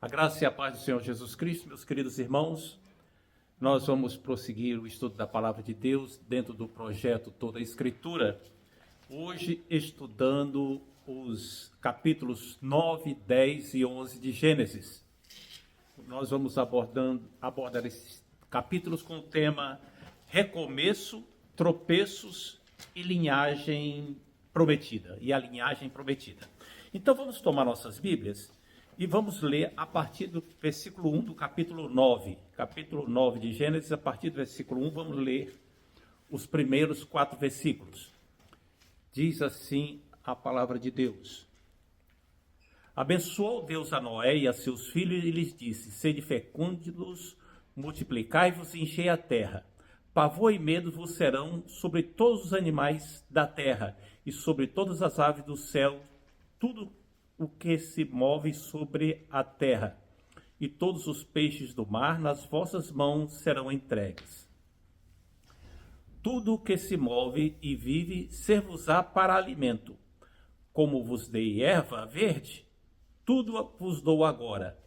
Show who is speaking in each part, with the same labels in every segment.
Speaker 1: A graça e a paz do Senhor Jesus Cristo, meus queridos irmãos, nós vamos prosseguir o estudo da Palavra de Deus dentro do projeto Toda a Escritura, hoje estudando os capítulos 9, 10 e 11 de Gênesis. Nós vamos abordar esses capítulos com o tema Recomeço, Tropeços e Linhagem Prometida, e a linhagem prometida. Então vamos tomar nossas Bíblias e vamos ler a partir do versículo 1 do capítulo 9. Capítulo 9 de Gênesis, a partir do versículo 1, vamos ler os primeiros 4 versículos. Diz assim a palavra de Deus. Abençoou Deus a Noé e a seus filhos e lhes disse: sede fecundos, multiplicai-vos e enchei a terra. Pavor e medo vos serão sobre todos os animais da terra e sobre todas as aves do céu, tudo o que se move sobre a terra, e todos os peixes do mar nas vossas mãos serão entregues. Tudo o que se move e vive ser-vos-á para alimento. Como vos dei erva verde, tudo vos dou agora.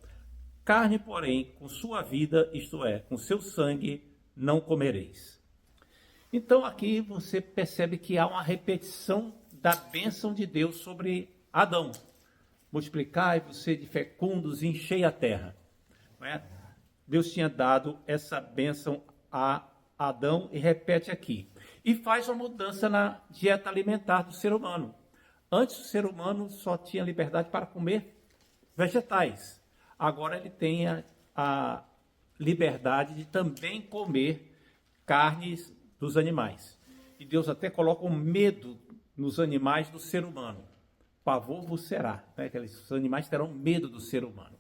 Speaker 1: Carne, porém, com sua vida, isto é, com seu sangue, não comereis. Então aqui você percebe que há uma repetição da bênção de Deus sobre Adão. Multiplicai-vos, sede fecundos e enchei a terra. Não é? Deus tinha dado essa bênção a Adão e repete aqui. E faz uma mudança na dieta alimentar do ser humano. Antes o ser humano só tinha liberdade para comer vegetais. Agora ele tem a liberdade de também comer carnes dos animais. E Deus até coloca um medo nos animais do ser humano. Pavor vos será. Né? Os animais terão medo do ser humano.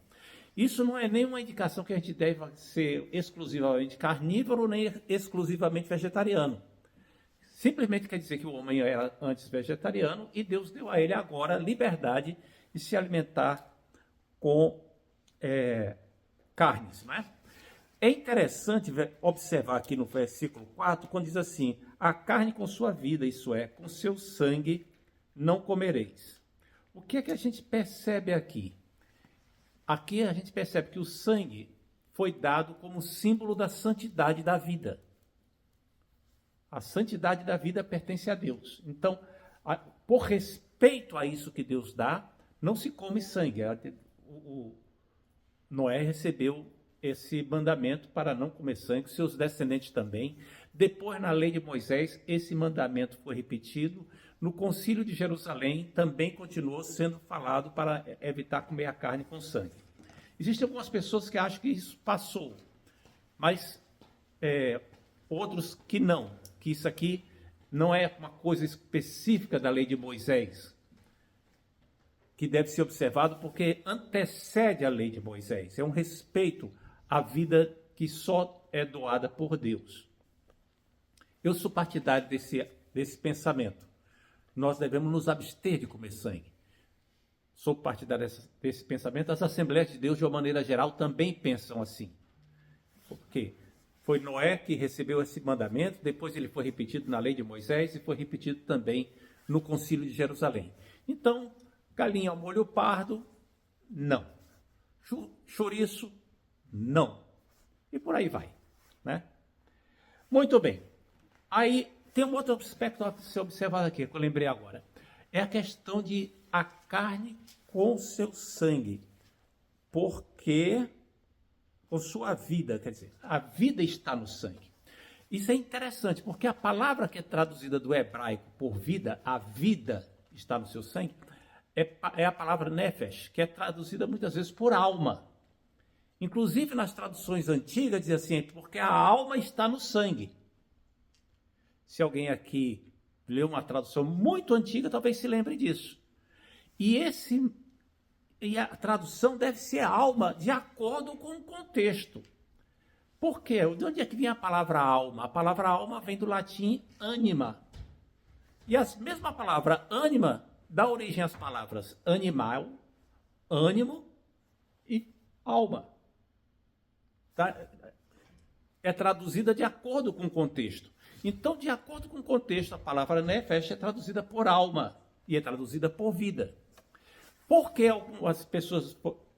Speaker 1: Isso não é nenhuma indicação que a gente deve ser exclusivamente carnívoro nem exclusivamente vegetariano. Simplesmente quer dizer que o homem era antes vegetariano e Deus deu a ele agora liberdade de se alimentar com carnes. Não é? É interessante observar aqui no versículo 4, quando diz assim: a carne com sua vida, isso é, com seu sangue, não comereis. O que é que a gente percebe aqui? Aqui a gente percebe que o sangue foi dado como símbolo da santidade da vida. A santidade da vida pertence a Deus. Então, por respeito a isso que Deus dá, não se come sangue. Noé recebeu esse mandamento para não comer sangue, seus descendentes também. Depois, na lei de Moisés, esse mandamento foi repetido. No concílio de Jerusalém, também continuou sendo falado para evitar comer a carne com sangue. Existem algumas pessoas que acham que isso passou, mas outros que não, que isso aqui não é uma coisa específica da lei de Moisés, que deve ser observado porque antecede a lei de Moisés. É um respeito à vida que só é doada por Deus. Eu sou partidário desse pensamento. Nós devemos nos abster de comer sangue. Sou partidário desse pensamento. As Assembleias de Deus, de uma maneira geral, também pensam assim. Porque foi Noé que recebeu esse mandamento, depois ele foi repetido na lei de Moisés e foi repetido também no Concílio de Jerusalém. Então, galinha ao molho pardo, não. Chouriço, não. E por aí vai. Né? Muito bem. Aí tem um outro aspecto a ser observado aqui, que eu lembrei agora. É a questão de a carne com seu sangue. Porque com sua vida, quer dizer, a vida está no sangue. Isso é interessante, porque a palavra que é traduzida do hebraico por vida, a vida está no seu sangue, é a palavra nefesh, que é traduzida muitas vezes por alma. Inclusive nas traduções antigas diz assim, porque a alma está no sangue. Se alguém aqui leu uma tradução muito antiga, talvez se lembre disso. E a tradução deve ser alma de acordo com o contexto. Por quê? De onde é que vem a palavra alma? A palavra alma vem do latim anima. E a mesma palavra anima dá origem às palavras animal, ânimo e alma. Tá? É traduzida de acordo com o contexto. Então, de acordo com o contexto, a palavra nefesh é traduzida por alma e é traduzida por vida. Por que algumas pessoas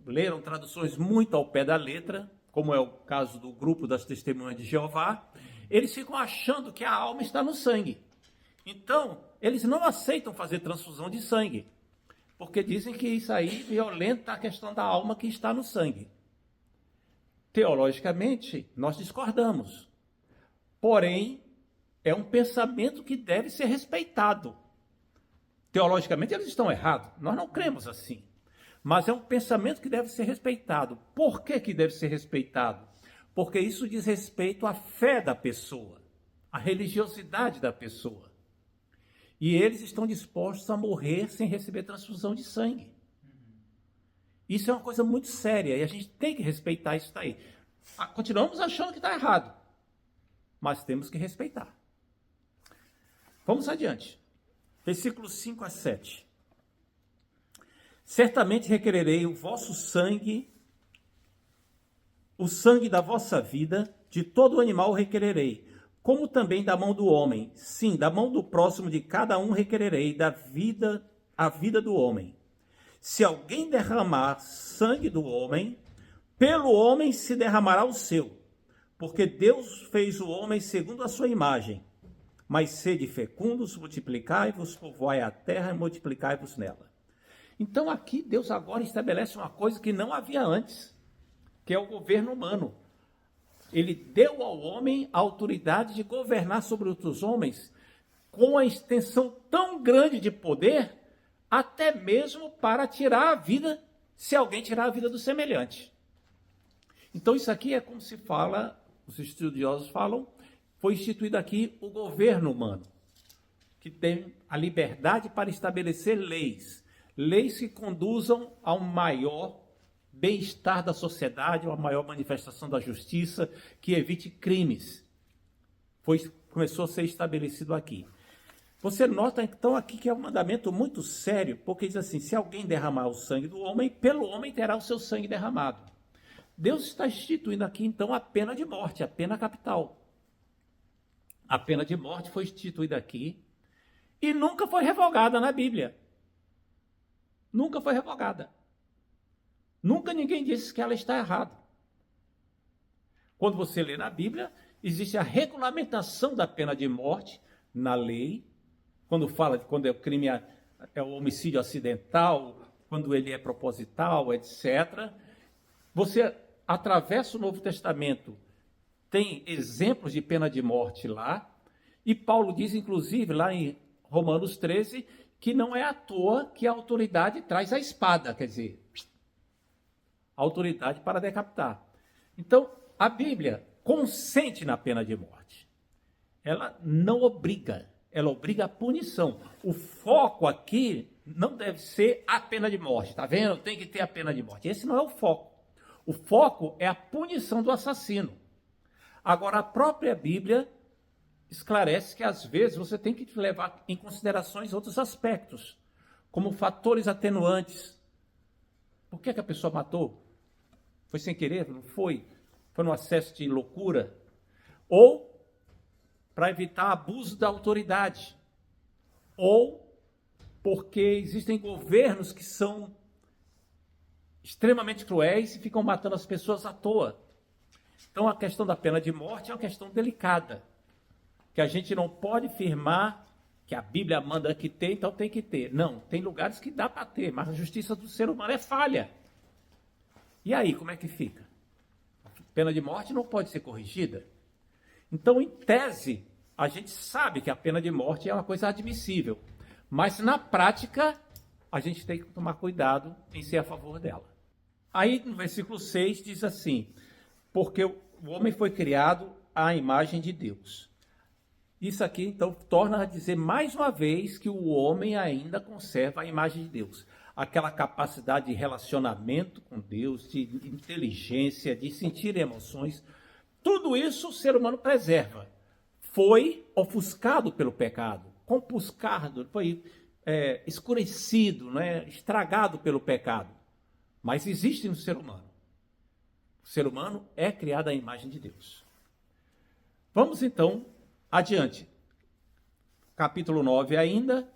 Speaker 1: leram traduções muito ao pé da letra, como é o caso do grupo das Testemunhas de Jeová, eles ficam achando que a alma está no sangue. Então, eles não aceitam fazer transfusão de sangue, porque dizem que isso aí violenta a questão da alma que está no sangue. Teologicamente, nós discordamos. Porém, é um pensamento que deve ser respeitado. Teologicamente, eles estão errados. Nós não cremos assim. Mas é um pensamento que deve ser respeitado. Por que que deve ser respeitado? Porque isso diz respeito à fé da pessoa, à religiosidade da pessoa. E eles estão dispostos a morrer sem receber transfusão de sangue. Isso é uma coisa muito séria e a gente tem que respeitar isso daí. Continuamos achando que está errado, mas temos que respeitar. Vamos adiante. Versículos 5 a 7. Certamente requererei o vosso sangue, o sangue da vossa vida, de todo animal requererei, como também da mão do homem. Sim, da mão do próximo de cada um requererei a vida do homem. Se alguém derramar sangue do homem, pelo homem se derramará o seu, porque Deus fez o homem segundo a sua imagem. Mas sede fecundos, multiplicai-vos, povoai a terra e multiplicai-vos nela. Então aqui Deus agora estabelece uma coisa que não havia antes, que é o governo humano. Ele deu ao homem a autoridade de governar sobre outros homens com a extensão tão grande de poder, até mesmo para tirar a vida, se alguém tirar a vida do semelhante. Então isso aqui é como se fala, os estudiosos falam, foi instituído aqui o governo humano, que tem a liberdade para estabelecer leis que conduzam a um maior bem-estar da sociedade, uma maior manifestação da justiça, que evite crimes. Começou a ser estabelecido aqui. Você nota, então, aqui que é um mandamento muito sério, porque diz assim, se alguém derramar o sangue do homem, pelo homem terá o seu sangue derramado. Deus está instituindo aqui, então, a pena de morte, a pena capital. A pena de morte foi instituída aqui e nunca foi revogada na Bíblia. Nunca foi revogada. Nunca ninguém disse que ela está errada. Quando você lê na Bíblia, existe a regulamentação da pena de morte na lei, quando fala de quando é o crime, é o homicídio acidental, quando ele é proposital, etc. Você atravessa o Novo Testamento, tem exemplos de pena de morte lá, e Paulo diz, inclusive, lá em Romanos 13, que não é à toa que a autoridade traz a espada, quer dizer, a autoridade para decapitar. Então, a Bíblia consente na pena de morte. Ela não obriga, ela obriga a punição. O foco aqui não deve ser a pena de morte, tá vendo? Tem que ter a pena de morte. Esse não é o foco. O foco é a punição do assassino. Agora, a própria Bíblia esclarece que, às vezes, você tem que levar em considerações outros aspectos, como fatores atenuantes. Por que a pessoa matou? Foi sem querer? Não foi? Foi num acesso de loucura? Ou para evitar abuso da autoridade? Ou porque existem governos que são extremamente cruéis e ficam matando as pessoas à toa? Então, a questão da pena de morte é uma questão delicada, que a gente não pode afirmar que a Bíblia manda que ter, então tem que ter. Não, tem lugares que dá para ter, mas a justiça do ser humano é falha. E aí, como é que fica? A pena de morte não pode ser corrigida. Então, em tese, a gente sabe que a pena de morte é uma coisa admissível, mas na prática, a gente tem que tomar cuidado em ser a favor dela. Aí, no versículo 6, diz assim, porque o homem foi criado à imagem de Deus. Isso aqui, então, torna a dizer mais uma vez que o homem ainda conserva a imagem de Deus. Aquela capacidade de relacionamento com Deus, de inteligência, de sentir emoções, tudo isso o ser humano preserva. Foi ofuscado pelo pecado, compuscado, foi escurecido, né, estragado pelo pecado. Mas existe no ser humano. O ser humano é criado à imagem de Deus. Vamos então adiante. Capítulo 9 ainda,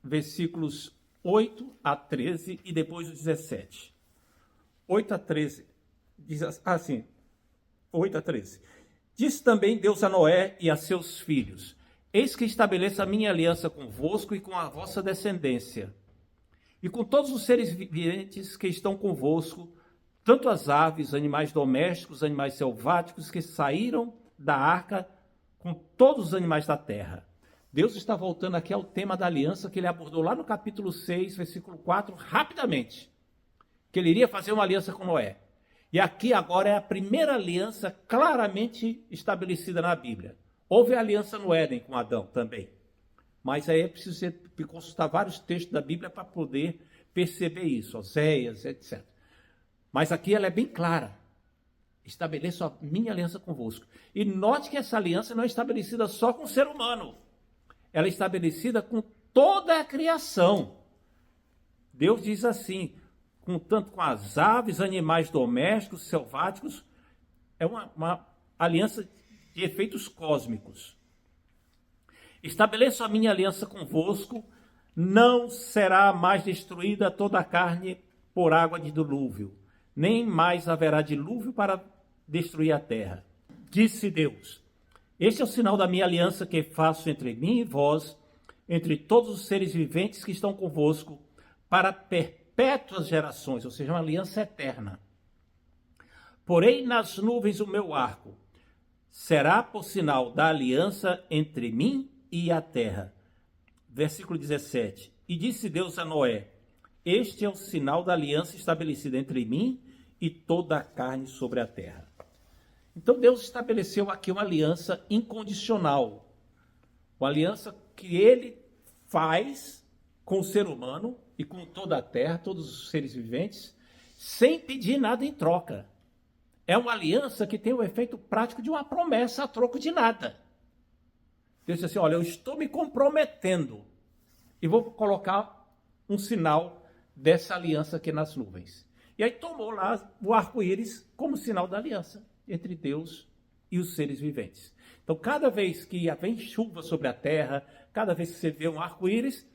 Speaker 1: versículos 8 a 13 e depois o 17. 8 a 13, diz assim, 8 a 13. Disse também Deus a Noé e a seus filhos: eis que estabeleço a minha aliança convosco e com a vossa descendência, e com todos os seres viventes que estão convosco, tanto as aves, animais domésticos, animais selváticos que saíram da arca, com todos os animais da terra. Deus está voltando aqui ao tema da aliança que ele abordou lá no capítulo 6, versículo 4, rapidamente, que ele iria fazer uma aliança com Noé. E aqui agora é a primeira aliança claramente estabelecida na Bíblia. Houve a aliança no Éden com Adão também. Mas aí é preciso consultar vários textos da Bíblia para poder perceber isso, Oséias, etc. Mas aqui ela é bem clara. Estabeleço a minha aliança convosco. E note que essa aliança não é estabelecida só com o ser humano. Ela é estabelecida com toda a criação. Deus diz assim, tanto com as aves, animais domésticos, selváticos, é uma aliança de efeitos cósmicos. Estabeleço a minha aliança convosco, não será mais destruída toda a carne por água de dilúvio, nem mais haverá dilúvio para destruir a terra. Disse Deus: este é o sinal da minha aliança que faço entre mim e vós, entre todos os seres viventes que estão convosco, para perpétuas gerações, ou seja, uma aliança eterna. Porém, nas nuvens o meu arco será por sinal da aliança entre mim e a terra. Versículo 17. E disse Deus a Noé: este é o sinal da aliança estabelecida entre mim e toda a carne sobre a terra. Então Deus estabeleceu aqui uma aliança incondicional, uma aliança que ele faz com o ser humano e com toda a terra, todos os seres viventes, sem pedir nada em troca. É uma aliança que tem o efeito prático de uma promessa a troco de nada. Deus diz assim: olha, eu estou me comprometendo e vou colocar um sinal dessa aliança aqui nas nuvens. E aí tomou lá o arco-íris como sinal da aliança entre Deus e os seres viventes. Então, cada vez que vem chuva sobre a terra, cada vez que você vê um arco-íris,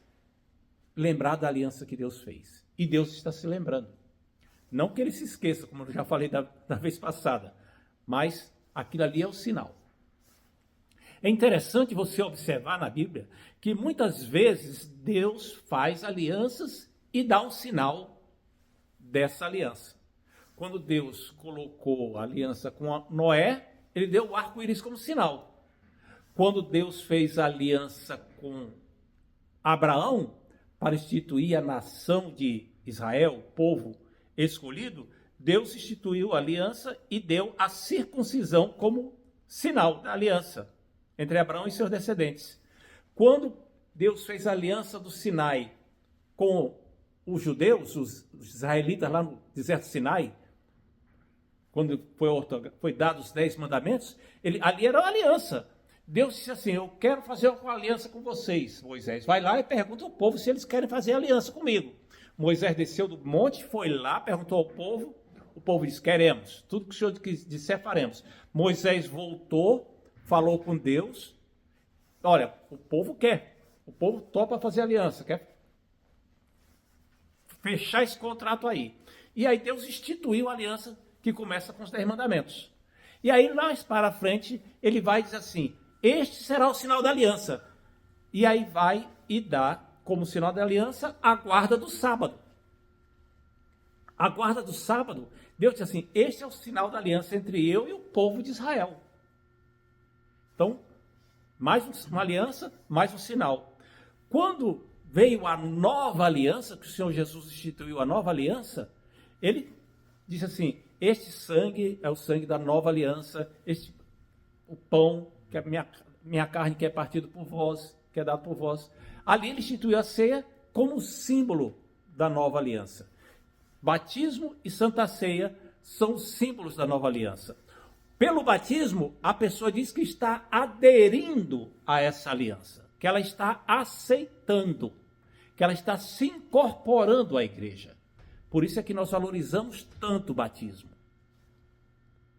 Speaker 1: lembrar da aliança que Deus fez. E Deus está se lembrando. Não que ele se esqueça, como eu já falei da vez passada, mas aquilo ali é o sinal. É interessante você observar na Bíblia que muitas vezes Deus faz alianças e dá um sinal dessa aliança. Quando Deus colocou a aliança com Noé, ele deu o arco-íris como sinal. Quando Deus fez a aliança com Abraão, para instituir a nação de Israel, o povo escolhido, Deus instituiu a aliança e deu a circuncisão como sinal da aliança entre Abraão e seus descendentes. Quando Deus fez a aliança do Sinai com os judeus, os israelitas lá no deserto Sinai, quando foi dados os 10 mandamentos, ali era uma aliança. Deus disse assim: eu quero fazer uma aliança com vocês, Moisés. Vai lá e pergunta ao povo se eles querem fazer aliança comigo. Moisés desceu do monte, foi lá, perguntou ao povo. O povo disse: queremos. Tudo que o Senhor disser, faremos. Moisés voltou, falou com Deus. Olha, o povo quer. O povo topa fazer aliança, quer fechar esse contrato aí. E aí Deus instituiu a aliança que começa com os 10 mandamentos. E aí, mais para frente, ele vai dizer assim: este será o sinal da aliança. E aí vai e dá como sinal da aliança a guarda do sábado. A guarda do sábado, Deus diz assim: este é o sinal da aliança entre eu e o povo de Israel. Então, mais uma aliança, mais um sinal. Quando veio a nova aliança, que o Senhor Jesus instituiu a nova aliança, ele disse assim: este sangue é o sangue da nova aliança, o pão, que é minha carne que é partido por vós, que é dado por vós. Ali ele instituiu a ceia como símbolo da nova aliança. Batismo e Santa Ceia são símbolos da nova aliança. Pelo batismo, a pessoa diz que está aderindo a essa aliança, que ela está aceitando, que ela está se incorporando à igreja. Por isso é que nós valorizamos tanto o batismo.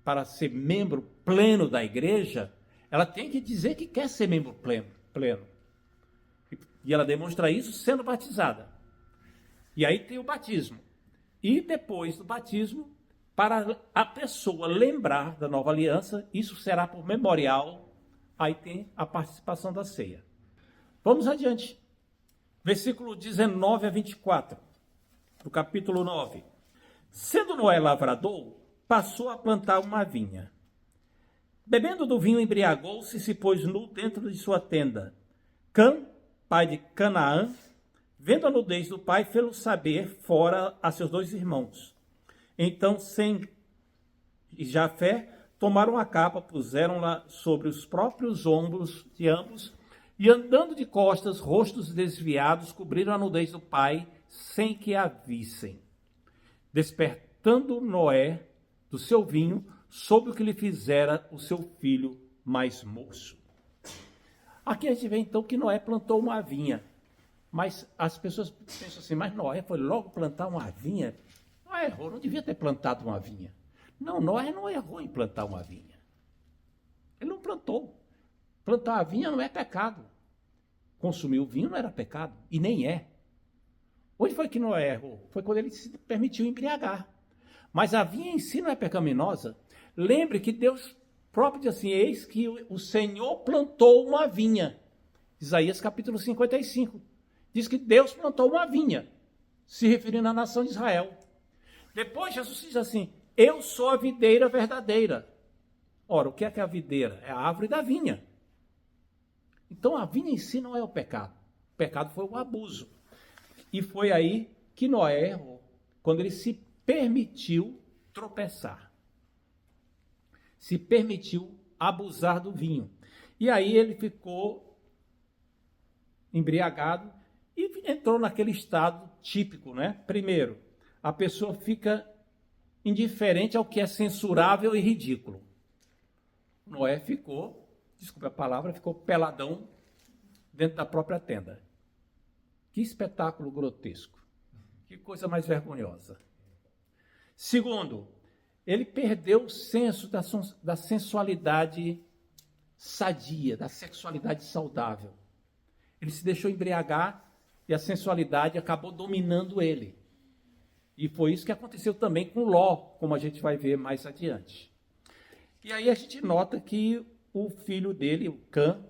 Speaker 1: Para ser membro pleno da igreja, ela tem que dizer que quer ser membro pleno. E ela demonstra isso sendo batizada. E aí tem o batismo. E depois do batismo, para a pessoa lembrar da nova aliança, isso será por memorial, aí tem a participação da ceia. Vamos adiante. Versículo 19 a 24, do capítulo 9. Sendo Noé lavrador, passou a plantar uma vinha. Bebendo do vinho, embriagou-se e se pôs nu dentro de sua tenda. Cã, pai de Canaã, vendo a nudez do pai, fê-lo saber fora a seus 2 irmãos. Então, Sem e Jafé tomaram a capa, puseram-la sobre os próprios ombros de ambos, e andando de costas, rostos desviados, cobriram a nudez do pai, sem que a vissem. Despertando Noé do seu vinho, soube o que lhe fizera o seu filho mais moço. Aqui a gente vê então que Noé plantou uma vinha. Mas as pessoas pensam assim, mas Noé foi logo plantar uma vinha? Noé errou, não devia ter plantado uma vinha. Não, Noé não errou em plantar uma vinha. Ele não plantou. Plantar a vinha não é pecado. Consumir o vinho não era pecado, e nem é. Onde foi que Noé errou? Foi quando ele se permitiu embriagar. Mas a vinha em si não é pecaminosa. Lembre que Deus próprio diz assim, eis que o Senhor plantou uma vinha. Isaías capítulo 55. Diz que Deus plantou uma vinha, se referindo à nação de Israel. Depois Jesus diz assim, eu sou a videira verdadeira. Ora, o que é a videira? É a árvore da vinha. Então a vinha em si não é o pecado. O pecado foi o abuso. E foi aí que Noé errou, quando ele se permitiu tropeçar. Se permitiu abusar do vinho. E aí ele ficou embriagado e entrou naquele estado típico, né? Primeiro, a pessoa fica indiferente ao que é censurável e ridículo. Noé ficou, desculpe a palavra, ficou peladão dentro da própria tenda. Que espetáculo grotesco. Que coisa mais vergonhosa. Segundo, ele perdeu o senso da sensualidade sadia, da sexualidade saudável. Ele se deixou embriagar e a sensualidade acabou dominando ele. E foi isso que aconteceu também com Ló, como a gente vai ver mais adiante. E aí a gente nota que o filho dele, o Cã,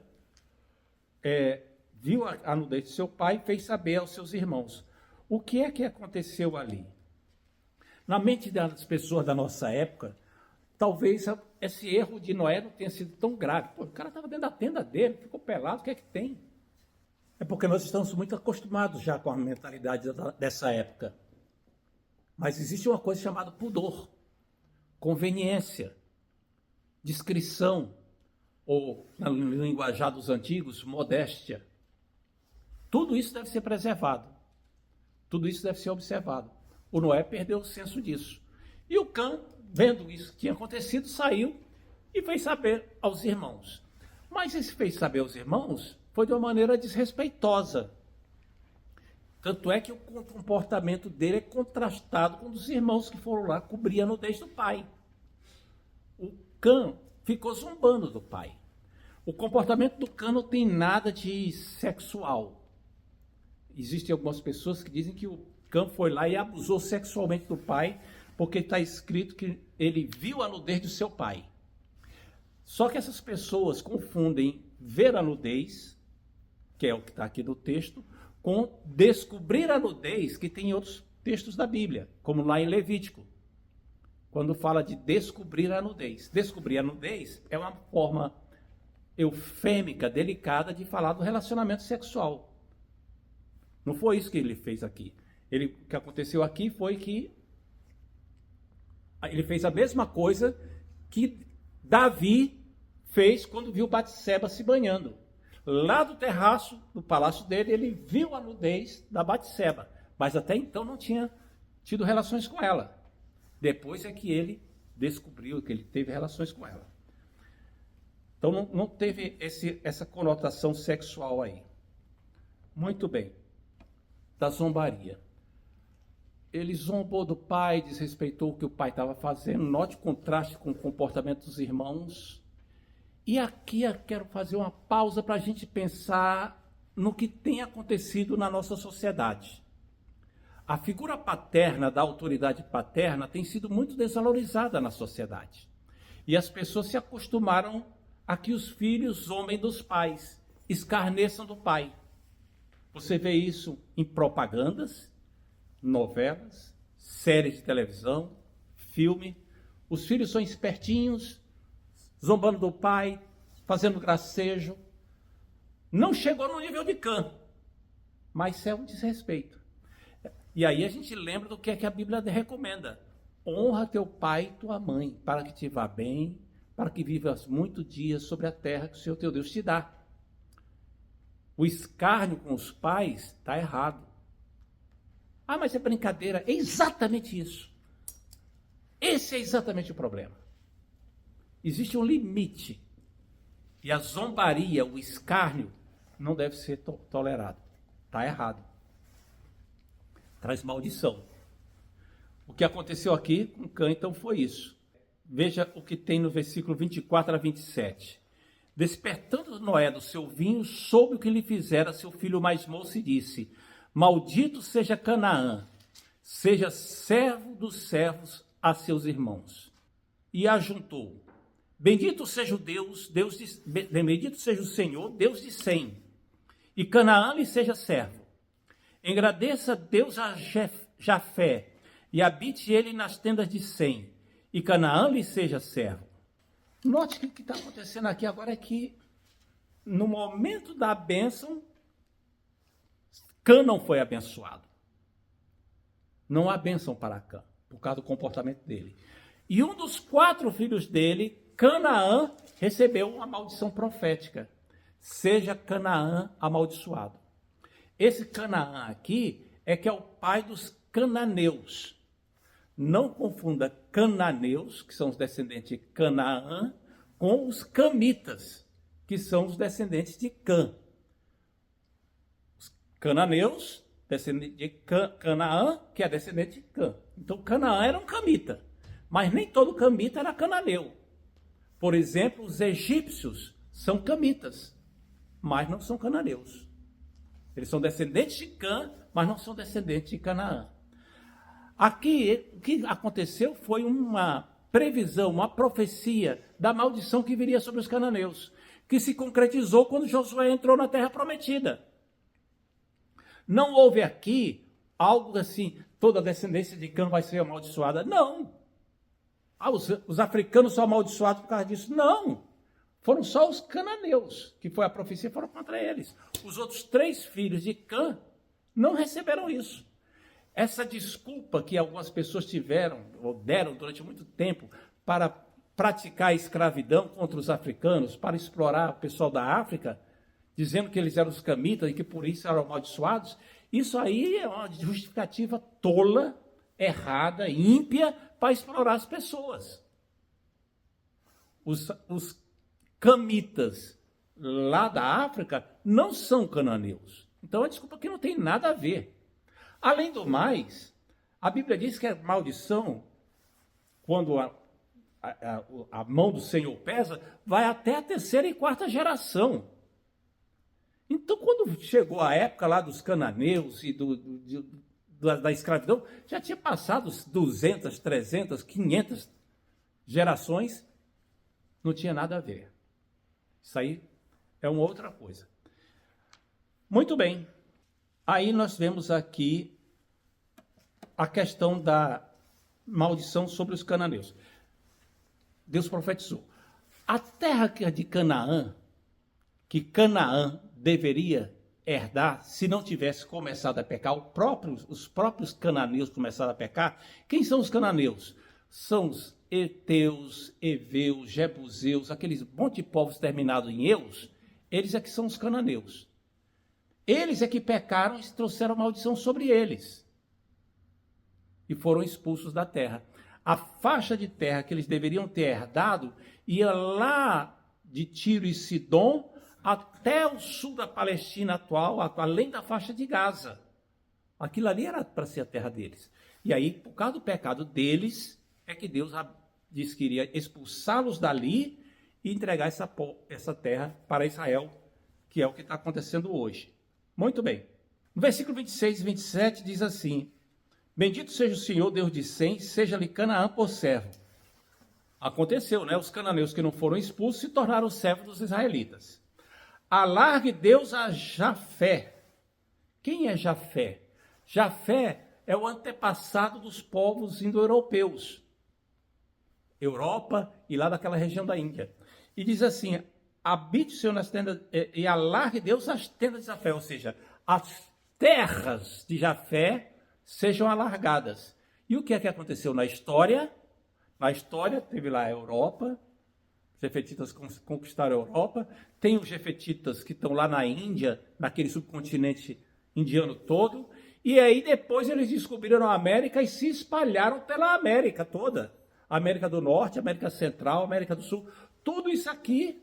Speaker 1: viu a nudez de seu pai e fez saber aos seus irmãos. O que é que aconteceu ali? Na mente das pessoas da nossa época, talvez esse erro de Noé não tenha sido tão grave. Pô, o cara estava dentro da tenda dele, ficou pelado, o que é que tem? É porque nós estamos muito acostumados já com a mentalidade dessa época. Mas existe uma coisa chamada pudor, conveniência, discrição, ou, no linguajar dos antigos, modéstia. Tudo isso deve ser preservado. Tudo isso deve ser observado. O Noé perdeu o senso disso. E o Cã, vendo isso que tinha acontecido, saiu e fez saber aos irmãos. Mas esse fez saber aos irmãos foi de uma maneira desrespeitosa. Tanto é que o comportamento dele é contrastado com o dos irmãos que foram lá cobrir a nudez do pai. O Cã ficou zombando do pai. O comportamento do Cã não tem nada de sexual. Existem algumas pessoas que dizem que o Cã foi lá e abusou sexualmente do pai, porque está escrito que ele viu a nudez do seu pai. Só que essas pessoas confundem ver a nudez, que é o que está aqui no texto, com descobrir a nudez, que tem em outros textos da Bíblia, como lá em Levítico, quando fala de descobrir a nudez. Descobrir a nudez é uma forma eufêmica, delicada, de falar do relacionamento sexual. Não foi isso que ele fez aqui. O que aconteceu aqui foi que ele fez a mesma coisa que Davi fez quando viu Batseba se banhando. Lá do terraço do palácio dele, ele viu a nudez da Batseba, mas até então não tinha tido relações com ela. Depois é que ele descobriu que ele teve relações com ela. Então não teve essa conotação sexual aí. Muito bem. Da zombaria. Ele zombou do pai, desrespeitou o que o pai estava fazendo. Note o contraste com o comportamento dos irmãos. E aqui eu quero fazer uma pausa para a gente pensar no que tem acontecido na nossa sociedade. A figura paterna, da autoridade paterna, tem sido muito desvalorizada na sociedade. E as pessoas se acostumaram a que os filhos zombem dos pais, escarneçam do pai. Você vê isso em propagandas, novelas, séries de televisão, filme. Os filhos são espertinhos, zombando do pai, fazendo gracejo. Não chegou no nível de Cã, mas é um desrespeito. E aí a gente lembra do que é que a Bíblia recomenda. Honra teu pai e tua mãe, para que te vá bem, para que vivas muitos dias sobre a terra que o Senhor teu Deus te dá. O escárnio com os pais está errado. Ah, mas é brincadeira. É exatamente isso. Esse é exatamente o problema. Existe um limite. E a zombaria, o escárnio, não deve ser tolerado. Está errado. Traz maldição. O que aconteceu aqui com Cã, então, foi isso. Veja o que tem no versículo 24 a 27. Despertando Noé do seu vinho, soube o que lhe fizera seu filho mais moço e disse: Maldito seja Canaã, seja servo dos servos a seus irmãos. E ajuntou: Bendito seja o bendito seja o Senhor, Deus de Sem, e Canaã lhe seja servo. Engrandeça Deus a Jafé, e habite ele nas tendas de Sem, e Canaã lhe seja servo. Note que o que está acontecendo aqui agora é que, no momento da bênção, Cã não foi abençoado. Não há bênção para Cã, por causa do comportamento dele. E um dos 4 filhos dele, Canaã, recebeu uma maldição profética. Seja Canaã amaldiçoado. Esse Canaã aqui é que é o pai dos cananeus. Não confunda cananeus, que são os descendentes de Canaã, com os camitas, que são os descendentes de Cã. Os cananeus, descendente de Canaã, que é descendente de Cã. Então, Canaã era um camita, mas nem todo camita era cananeu. Por exemplo, os egípcios são camitas, mas não são cananeus. Eles são descendentes de Cã, mas não são descendentes de Canaã. Aqui, o que aconteceu foi uma previsão, uma profecia da maldição que viria sobre os cananeus, que se concretizou quando Josué entrou na terra prometida. Não houve aqui algo assim, toda a descendência de Cã vai ser amaldiçoada. Não. Os africanos são amaldiçoados por causa disso. Não. Foram só os cananeus, que foi a profecia, foram contra eles. Os outros 3 filhos de Cã não receberam isso. Essa desculpa que algumas pessoas tiveram, ou deram durante muito tempo, para praticar a escravidão contra os africanos, para explorar o pessoal da África, dizendo que eles eram os camitas e que por isso eram amaldiçoados, isso aí é uma justificativa tola, errada, ímpia, para explorar as pessoas. Os camitas lá da África não são cananeus. Então a desculpa aqui não tem nada a ver. Além do mais, a Bíblia diz que a maldição, quando a mão do Senhor pesa, vai até a 3ª e 4ª geração. Então, quando chegou a época lá dos cananeus e da escravidão, já tinha passado 200, 300, 500 gerações, não tinha nada a ver. Isso aí é uma outra coisa. Muito bem. Aí nós vemos aqui a questão da maldição sobre os cananeus. Deus profetizou. A terra de Canaã, que Canaã deveria herdar, se não tivesse começado a pecar, os próprios cananeus começaram a pecar. Quem são os cananeus? São os heteus, heveus, jebuseus, aqueles monte de povos terminados em eus, eles é que são os cananeus. Eles é que pecaram e trouxeram maldição sobre eles. E foram expulsos da terra. A faixa de terra que eles deveriam ter herdado ia lá de Tiro e Sidom até o sul da Palestina atual, além da faixa de Gaza. Aquilo ali era para ser a terra deles. E aí, por causa do pecado deles, é que Deus disse que iria expulsá-los dali e entregar essa terra para Israel, que é o que está acontecendo hoje. Muito bem. No versículo 26 e 27 diz assim: Bendito seja o Senhor, Deus de Sem, seja-lhe Canaã por servo. Aconteceu, né? Os cananeus que não foram expulsos se tornaram servos dos israelitas. Alargue Deus a Jafé. Quem é Jafé? Jafé é o antepassado dos povos indo-europeus. Europa e lá daquela região da Índia. E diz assim, habite o Senhor nas tendas, e alargue Deus as tendas de Jafé, ou seja, as terras de Jafé sejam alargadas. E o que é que aconteceu na história? Na história teve lá a Europa, os jefetitas conquistaram a Europa, tem os jefetitas que estão lá na Índia, naquele subcontinente indiano todo, e aí depois eles descobriram a América e se espalharam pela América toda. América do Norte, América Central, América do Sul, tudo isso aqui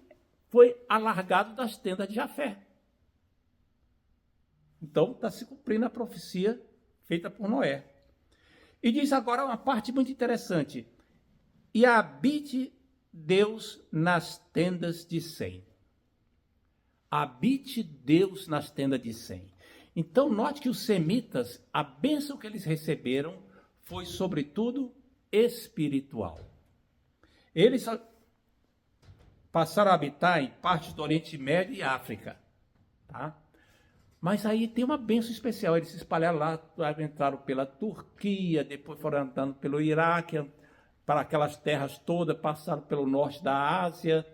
Speaker 1: foi alargado das tendas de Jafé. Então está se cumprindo a profecia feita por Noé. E diz agora uma parte muito interessante. E habite Deus nas tendas de Sem. Habite Deus nas tendas de Sem. Então note que os semitas, a bênção que eles receberam foi sobretudo espiritual. Eles passaram a habitar em partes do Oriente Médio e África, tá? Mas aí tem uma bênção especial. Eles se espalharam lá, entraram pela Turquia, depois foram andando pelo Iraque, para aquelas terras todas, passaram pelo norte da Ásia,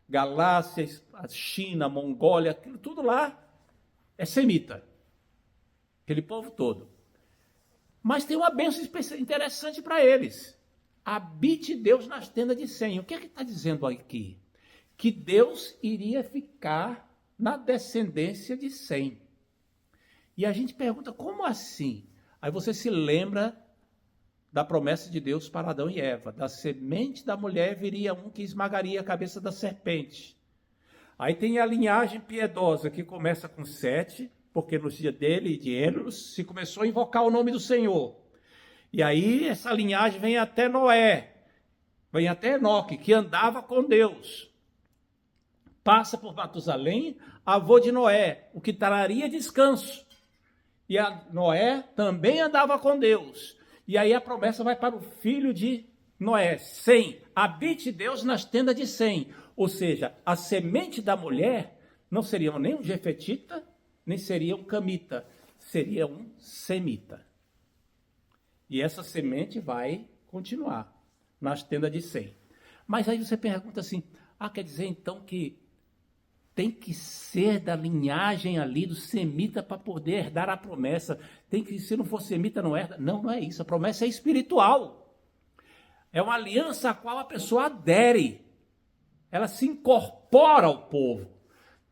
Speaker 1: Galácia, a China, a Mongólia, aquilo tudo lá é semita. Aquele povo todo. Mas tem uma bênção interessante para eles. Habite Deus nas tendas de Sem. O que é que está dizendo aqui? Que Deus iria ficar na descendência de Sem. E a gente pergunta, como assim? Aí você se lembra da promessa de Deus para Adão e Eva. Da semente da mulher viria um que esmagaria a cabeça da serpente. Aí tem a linhagem piedosa, que começa com Sete, porque nos dias dele e de Enos se começou a invocar o nome do Senhor. E aí essa linhagem vem até Noé, vem até Enoque, que andava com Deus. Passa por Matusalém, avô de Noé, o que traria descanso. E a Noé também andava com Deus. E aí a promessa vai para o filho de Noé, Sem. Habite Deus nas tendas de Sem. Ou seja, a semente da mulher não seria nem um jefetita, nem seria um camita, seria um semita. E essa semente vai continuar nas tendas de Sem. Mas aí você pergunta assim, quer dizer então que tem que ser da linhagem ali do semita para poder herdar a promessa. Tem que, se não for semita, não herda. Não, não é isso. A promessa é espiritual. É uma aliança a qual a pessoa adere. Ela se incorpora ao povo.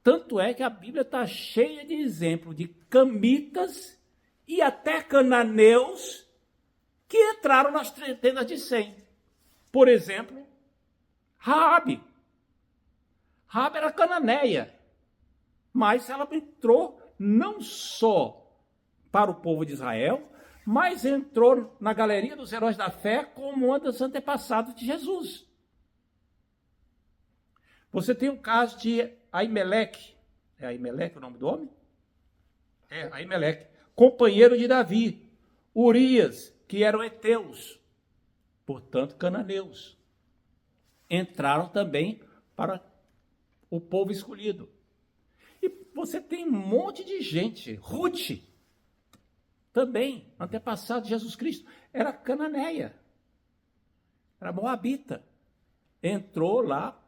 Speaker 1: Tanto é que a Bíblia está cheia de exemplos de camitas e até cananeus que entraram nas tendas de Sem. Por exemplo, Raabe. Raabe era cananeia, mas ela entrou não só para o povo de Israel, mas entrou na galeria dos heróis da fé como uma das antepassadas de Jesus. Você tem o caso de Aimeleque. É Aimeleque o nome do homem? É, Aimeleque. Companheiro de Davi. Urias, que eram heteus, portanto cananeus. Entraram também para o povo escolhido. E você tem um monte de gente. Ruth, também, antepassado de Jesus Cristo, era cananeia. Era moabita. Entrou lá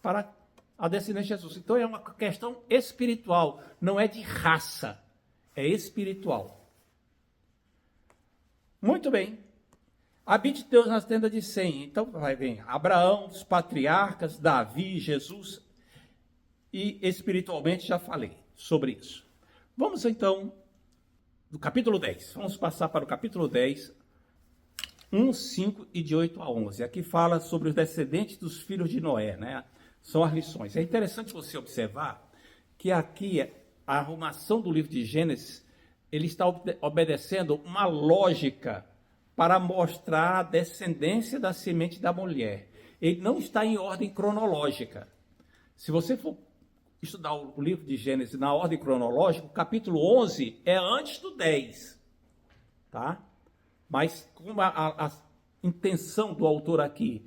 Speaker 1: para a descendência de Jesus. Então é uma questão espiritual, não é de raça, é espiritual. Muito bem. Habite Deus nas tendas de Sem. Então vai vir Abraão, os patriarcas, Davi, Jesus. E espiritualmente já falei sobre isso. Vamos então do capítulo 10. Vamos passar para o capítulo 10, 1, 5 e de 8 a 11. Aqui fala sobre os descendentes dos filhos de Noé, né? São as lições. É interessante você observar que aqui a arrumação do livro de Gênesis, ele está obedecendo uma lógica para mostrar a descendência da semente da mulher. Ele não está em ordem cronológica. Se você for estudar o livro de Gênesis na ordem cronológica, o capítulo 11 é antes do 10, tá? Mas como a intenção do autor aqui,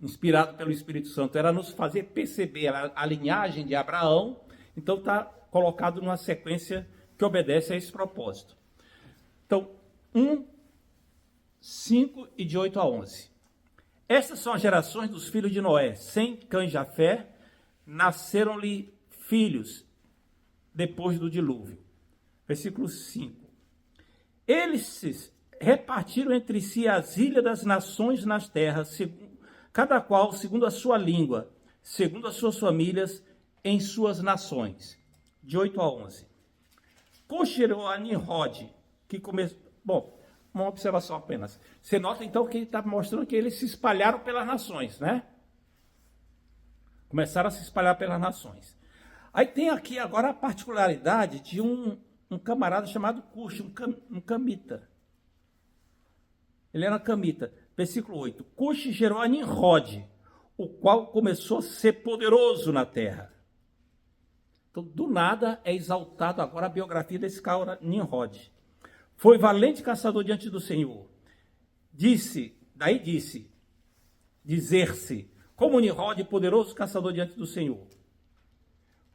Speaker 1: inspirado pelo Espírito Santo, era nos fazer perceber a linhagem de Abraão, então está colocado numa sequência que obedece a esse propósito. Então, 1, 5 e de 8 a 11. Estas são as gerações dos filhos de Noé. Sem Cã e Jafé, nasceram-lhe filhos depois do dilúvio. Versículo 5. Eles se repartiram entre si as ilhas das nações nas terras, cada qual segundo a sua língua, segundo as suas famílias, em suas nações. De 8 a 11. Cush gerou a Nimrod, que começou... Bom, uma observação apenas. Você nota então que ele está mostrando que eles se espalharam pelas nações, né? Começaram a se espalhar pelas nações. Aí tem aqui agora a particularidade de um camarada chamado Cush, um camita. Ele era camita. Versículo 8. Cush gerou a Nimrod, o qual começou a ser poderoso na terra. Então, do nada, é exaltado agora a biografia desse cara, Nimrod. Foi valente caçador diante do Senhor. Dizer-se, como Nimrod, poderoso caçador diante do Senhor.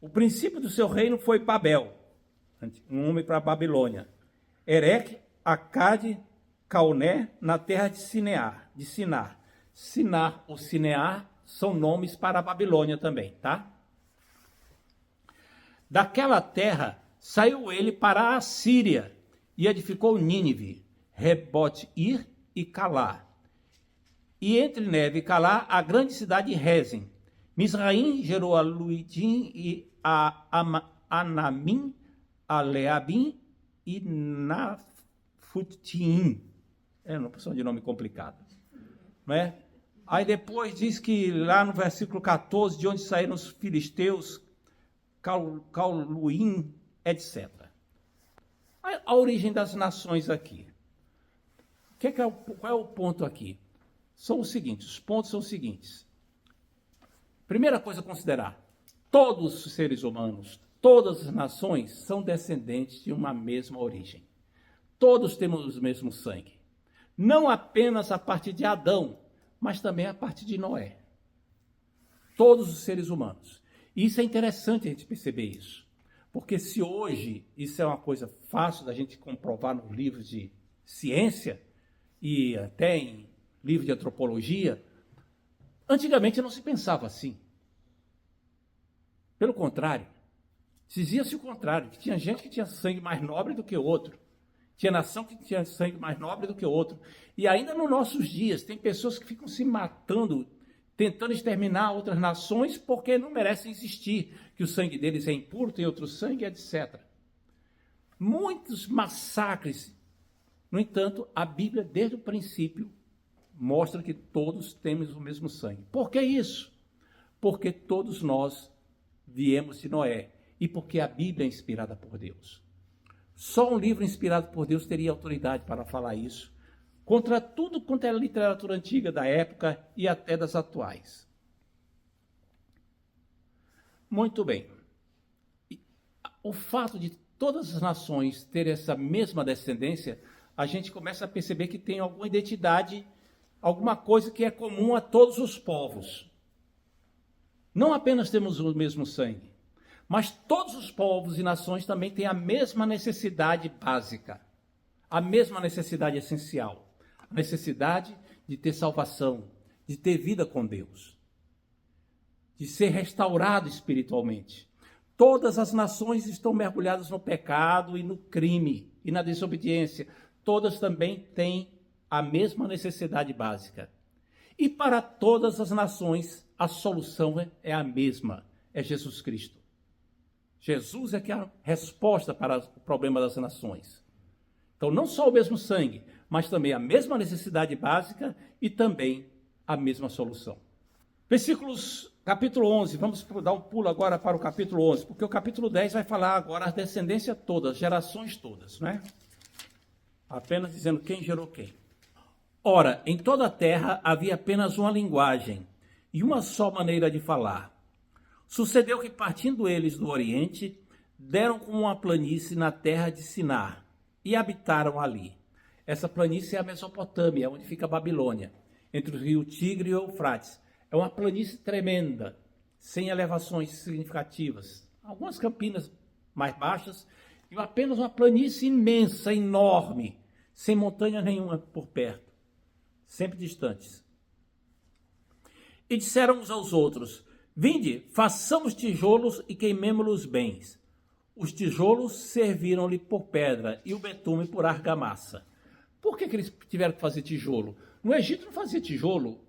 Speaker 1: O princípio do seu reino foi Babel, um nome para a Babilônia. Ereque, Acade, Calné, na terra de Sinar. Sinar ou Sinear são nomes para a Babilônia também, tá? Daquela terra saiu ele para a Assíria e edificou Nínive, Rebote-Ir e Calá. E entre Neve e Calá, a grande cidade de Rezim. Misraim gerou a Luidim e a Anamim, a Leabim e Nafutim. É uma opção de nome complicado, não é? Aí depois diz que lá no versículo 14, de onde saíram os filisteus, Cauluim, etc. A origem das nações aqui. Qual é o ponto aqui? Os pontos são os seguintes. Primeira coisa a considerar, todos os seres humanos, todas as nações são descendentes de uma mesma origem. Todos temos o mesmo sangue. Não apenas a partir de Adão, mas também a partir de Noé. Todos os seres humanos. E isso é interessante a gente perceber isso. Porque se hoje isso é uma coisa fácil da gente comprovar nos livros de ciência e até em livros de antropologia, antigamente não se pensava assim. Pelo contrário, dizia-se o contrário, que tinha gente que tinha sangue mais nobre do que outro. Tinha nação que tinha sangue mais nobre do que outro. E ainda nos nossos dias, tem pessoas que ficam se matando, tentando exterminar outras nações porque não merecem existir, que o sangue deles é impuro, tem outro sangue, etc. Muitos massacres. No entanto, a Bíblia, desde o princípio, mostra que todos temos o mesmo sangue. Por que isso? Porque todos nós viemos de Noé e porque a Bíblia é inspirada por Deus. Só um livro inspirado por Deus teria autoridade para falar isso, contra tudo quanto é a literatura antiga da época e até das atuais. Muito bem. O fato de todas as nações terem essa mesma descendência, a gente começa a perceber que tem alguma identidade, alguma coisa que é comum a todos os povos. Não apenas temos o mesmo sangue, mas todos os povos e nações também têm a mesma necessidade básica, a mesma necessidade essencial, a necessidade de ter salvação, de ter vida com Deus, de ser restaurado espiritualmente. Todas as nações estão mergulhadas no pecado e no crime e na desobediência. Todas também têm a mesma necessidade básica. E para todas as nações, a solução é a mesma, é Jesus Cristo. Jesus é que é a resposta para o problema das nações. Então, não só o mesmo sangue, mas também a mesma necessidade básica e também a mesma solução. Capítulo 11, vamos dar um pulo agora para o capítulo 11, porque o capítulo 10 vai falar agora a descendência toda, as gerações todas, né? Apenas dizendo quem gerou quem. Ora, em toda a terra havia apenas uma linguagem e uma só maneira de falar. Sucedeu que, partindo eles do Oriente, deram com uma planície na terra de Sinar e habitaram ali. Essa planície é a Mesopotâmia, onde fica a Babilônia, entre o rio Tigre e o Eufrates. É uma planície tremenda, sem elevações significativas. Algumas campinas mais baixas e apenas uma planície imensa, enorme, sem montanha nenhuma por perto, sempre distantes. E disseram uns aos outros: vinde, façamos tijolos e queimemo-los bens. Os tijolos serviram-lhe por pedra e o betume por argamassa. Por que eles tiveram que fazer tijolo? No Egito não fazia tijolo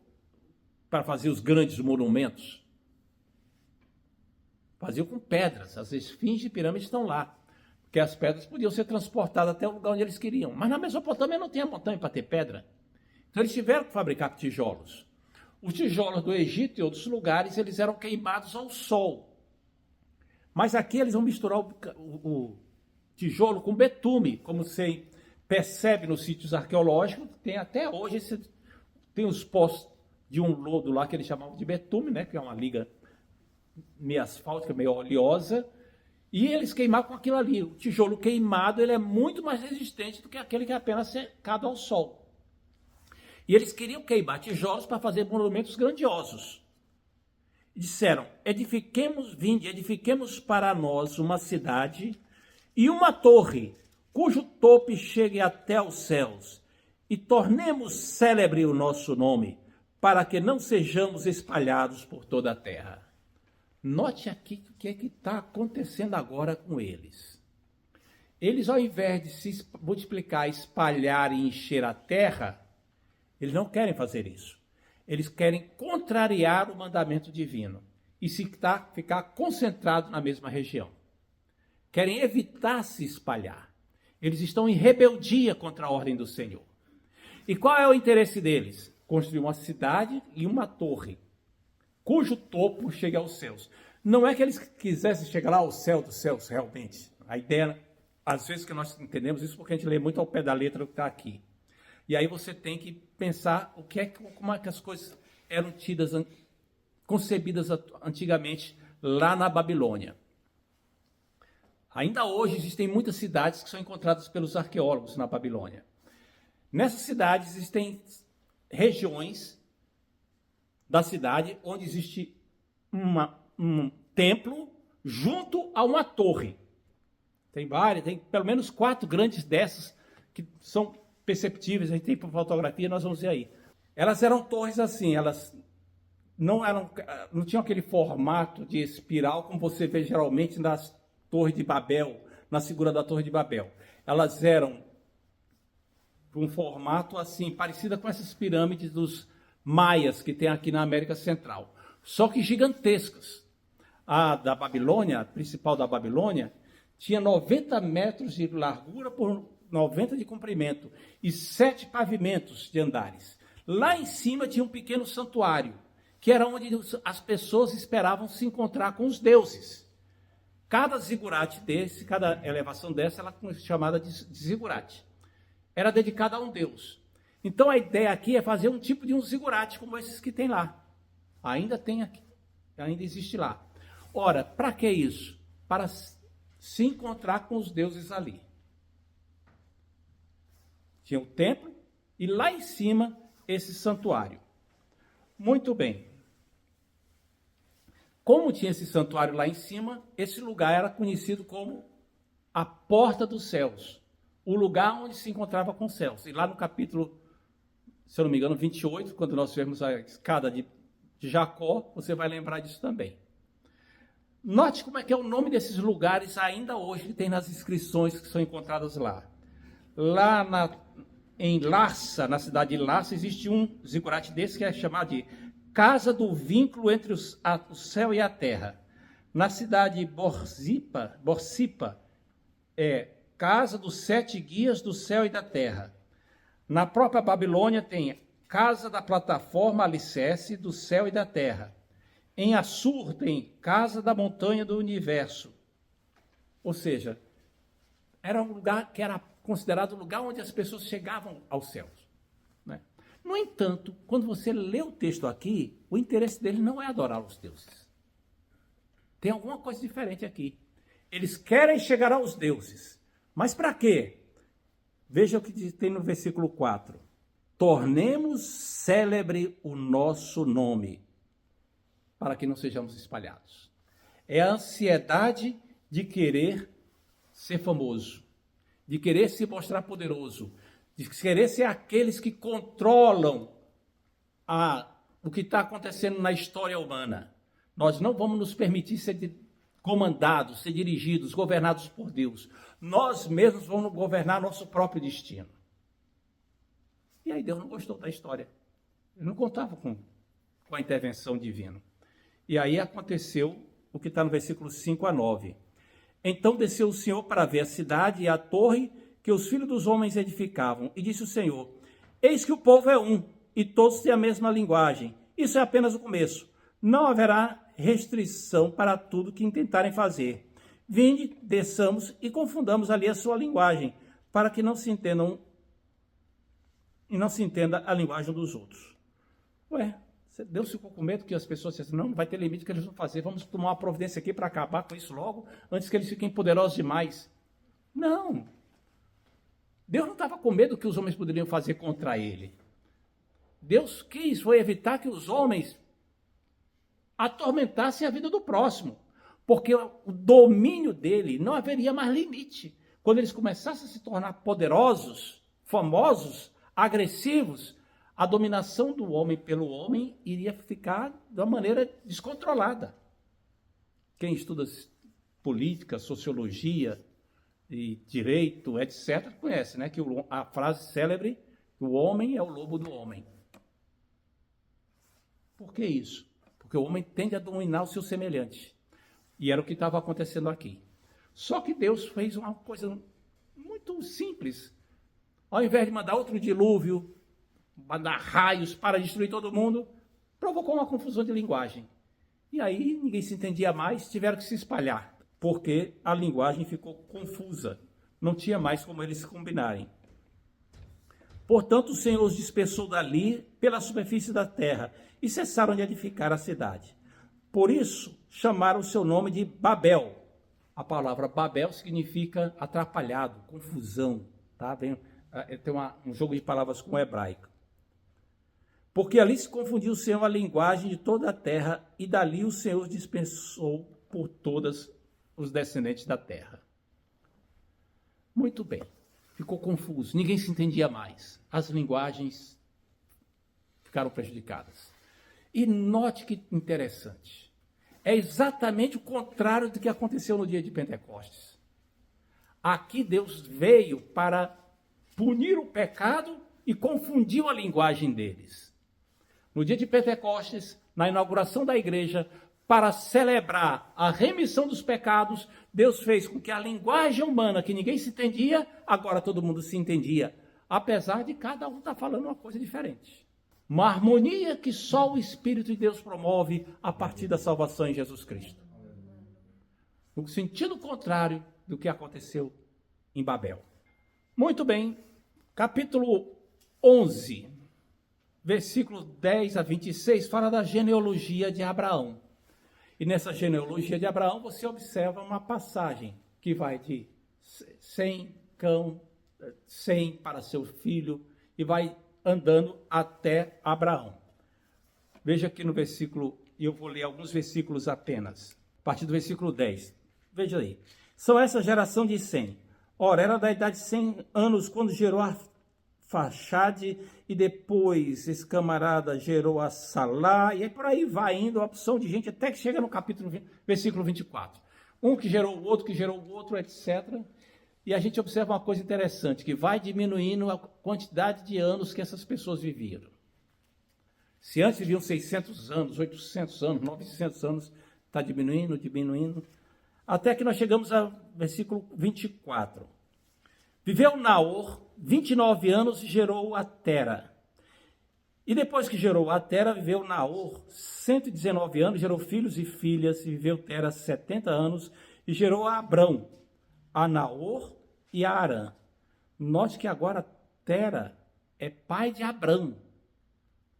Speaker 1: para fazer os grandes monumentos. Faziam com pedras. As esfinges e pirâmides estão lá, porque as pedras podiam ser transportadas até o lugar onde eles queriam. Mas na Mesopotâmia não tinha montanha para ter pedra. Então eles tiveram que fabricar tijolos. Os tijolos do Egito e outros lugares, eles eram queimados ao sol. Mas aqui eles vão misturar o tijolo com betume, como você percebe nos sítios arqueológicos. Tem até hoje, tem os poços de um lodo lá que eles chamavam de betume, né, que é uma liga meio asfáltica, meio oleosa, e eles queimavam com aquilo ali. O tijolo queimado, ele é muito mais resistente do que aquele que é apenas secado ao sol. E eles queriam queimar tijolos para fazer monumentos grandiosos. E disseram: edifiquemos para nós uma cidade e uma torre, cujo topo chegue até os céus, e tornemos célebre o nosso nome, para que não sejamos espalhados por toda a terra. Note aqui o que é que está acontecendo agora com eles. Eles, ao invés de se multiplicar, espalhar e encher a terra, eles não querem fazer isso. Eles querem contrariar o mandamento divino e ficar concentrado na mesma região. Querem evitar se espalhar. Eles estão em rebeldia contra a ordem do Senhor. E qual é o interesse deles? Construir uma cidade e uma torre, cujo topo chegue aos céus. Não é que eles quisessem chegar lá ao céu dos céus, realmente. A ideia, às vezes que nós entendemos isso porque a gente lê muito ao pé da letra o que está aqui. E aí você tem que pensar como é que as coisas eram concebidas antigamente lá na Babilônia. Ainda hoje existem muitas cidades que são encontradas pelos arqueólogos na Babilônia. Nessas cidades existem regiões da cidade onde existe um templo junto a uma torre. Tem pelo menos 4 grandes dessas que são perceptíveis, a gente tem fotografia, nós vamos ver aí. Elas eram torres assim, elas não tinham aquele formato de espiral como você vê geralmente nas torres de Babel, na figura da Torre de Babel. Elas eram um formato assim, parecida com essas pirâmides dos maias que tem aqui na América Central, só que gigantescas. A da Babilônia, a principal da Babilônia, tinha 90 metros de largura por 90 de comprimento e 7 pavimentos de andares. Lá em cima tinha um pequeno santuário, que era onde as pessoas esperavam se encontrar com os deuses. Cada zigurate desse, cada elevação dessa, ela é chamada de zigurate. Era dedicada a um deus. Então a ideia aqui é fazer um tipo de um zigurate como esses que tem lá. Ainda tem aqui, ainda existe lá. Ora, para que isso? Para se encontrar com os deuses ali. Tinha o templo e lá em cima esse santuário. Muito bem. Como tinha esse santuário lá em cima, esse lugar era conhecido como a Porta dos Céus, o lugar onde se encontrava com os céus. E lá no capítulo, se eu não me engano, 28, quando nós vemos a escada de Jacó, você vai lembrar disso também. Note como é que é o nome desses lugares ainda hoje que tem nas inscrições que são encontradas lá. Lá em Larsa, na cidade de Larsa, existe um zigurate desse que é chamado de Casa do Vínculo entre o Céu e a Terra. Na cidade de Borsipa é Casa dos 7 Guias do Céu e da Terra. Na própria Babilônia tem Casa da Plataforma Alicerce do Céu e da Terra. Em Assur tem Casa da Montanha do Universo. Ou seja, era um lugar que era considerado o lugar onde as pessoas chegavam aos céus. Né? No entanto, quando você lê o texto aqui, o interesse deles não é adorar os deuses. Tem alguma coisa diferente aqui. Eles querem chegar aos deuses. Mas para quê?
Speaker 2: Veja o que tem no versículo 4. Tornemos célebre o nosso nome,
Speaker 1: para que não sejamos espalhados. É a ansiedade de querer ser famoso, de querer se mostrar poderoso, de querer ser aqueles que controlam o que está acontecendo na história humana. Nós não vamos nos permitir ser comandados, ser dirigidos, governados por Deus. Nós mesmos vamos governar nosso próprio destino. E aí Deus não gostou da história. Ele não contava com a intervenção divina. E aí aconteceu o que está no versículo 5 a 9. Então desceu o Senhor para ver a cidade e a torre que os filhos dos homens edificavam. E disse o Senhor: eis que o povo é um, e todos têm a mesma linguagem. Isso é apenas o começo. Não haverá restrição para tudo que intentarem fazer. Vinde, desçamos e confundamos ali a sua linguagem, para que não se entendam e não se entenda a linguagem dos outros. Deus ficou com medo que as pessoas dissessem, não vai ter limite que eles vão fazer, vamos tomar uma providência aqui para acabar com isso logo, antes que eles fiquem poderosos demais. Não. Deus não estava com medo que os homens poderiam fazer contra ele. Deus foi evitar que os homens atormentassem a vida do próximo, porque o domínio dele não haveria mais limite. Quando eles começassem a se tornar poderosos, famosos, agressivos, a dominação do homem pelo homem iria ficar de uma maneira descontrolada. Quem estuda política, sociologia e direito, etc., conhece, né, que a frase célebre, o homem é o lobo do homem. Por que isso? Porque o homem tende a dominar o seu semelhante. E era o que estava acontecendo aqui. Só que Deus fez uma coisa muito simples. Ao invés de mandar outro dilúvio, mandar raios para destruir todo mundo, provocou uma confusão de linguagem. E aí ninguém se entendia mais, tiveram que se espalhar, porque a linguagem ficou confusa. Não tinha mais como eles se combinarem. Portanto, o Senhor os dispersou dali pela superfície da terra e cessaram de edificar a cidade. Por isso, chamaram o seu nome de Babel. A palavra Babel significa atrapalhado, confusão. Tá? Tem um jogo de palavras com o hebraico. Porque ali se confundiu o Senhor a linguagem de toda a terra, e dali o Senhor dispersou por todos os descendentes da terra. Muito bem, ficou confuso, ninguém se entendia mais. As linguagens ficaram prejudicadas. E note que interessante, é exatamente o contrário do que aconteceu no dia de Pentecostes. Aqui Deus veio para punir o pecado e confundiu a linguagem deles. No dia de Pentecostes, na inauguração da igreja, para celebrar a remissão dos pecados, Deus fez com que a linguagem humana, que ninguém se entendia, agora todo mundo se entendia, apesar de cada um estar falando uma coisa diferente. Uma harmonia que só o Espírito de Deus promove a partir da salvação em Jesus Cristo. No sentido contrário do que aconteceu em Babel. Muito bem, capítulo 11, versículos 10 a 26, fala da genealogia de Abraão. E nessa genealogia de Abraão, você observa uma passagem que vai de 100 para seu filho, e vai andando até Abraão. Veja aqui no versículo, e eu vou ler alguns versículos apenas, a partir do versículo 10. Veja aí. São essa geração de 100. Ora, era da idade de 100 anos quando gerou a Faxade, e depois esse camarada gerou a Salá, e aí por aí vai indo a opção de gente, até que chega no versículo 24. Um que gerou o outro, etc. E a gente observa uma coisa interessante, que vai diminuindo a quantidade de anos que essas pessoas viviam. Se antes viviam 600 anos, 800 anos, 900 anos, está diminuindo, até que nós chegamos ao versículo 24. Viveu Naor 29 anos e gerou a Tera. E depois que gerou a Tera, viveu Naor 119 anos, gerou filhos e filhas, e viveu Tera 70 anos, e gerou a Abrão, a Naor e a Arã. Note que agora Tera é pai de Abrão,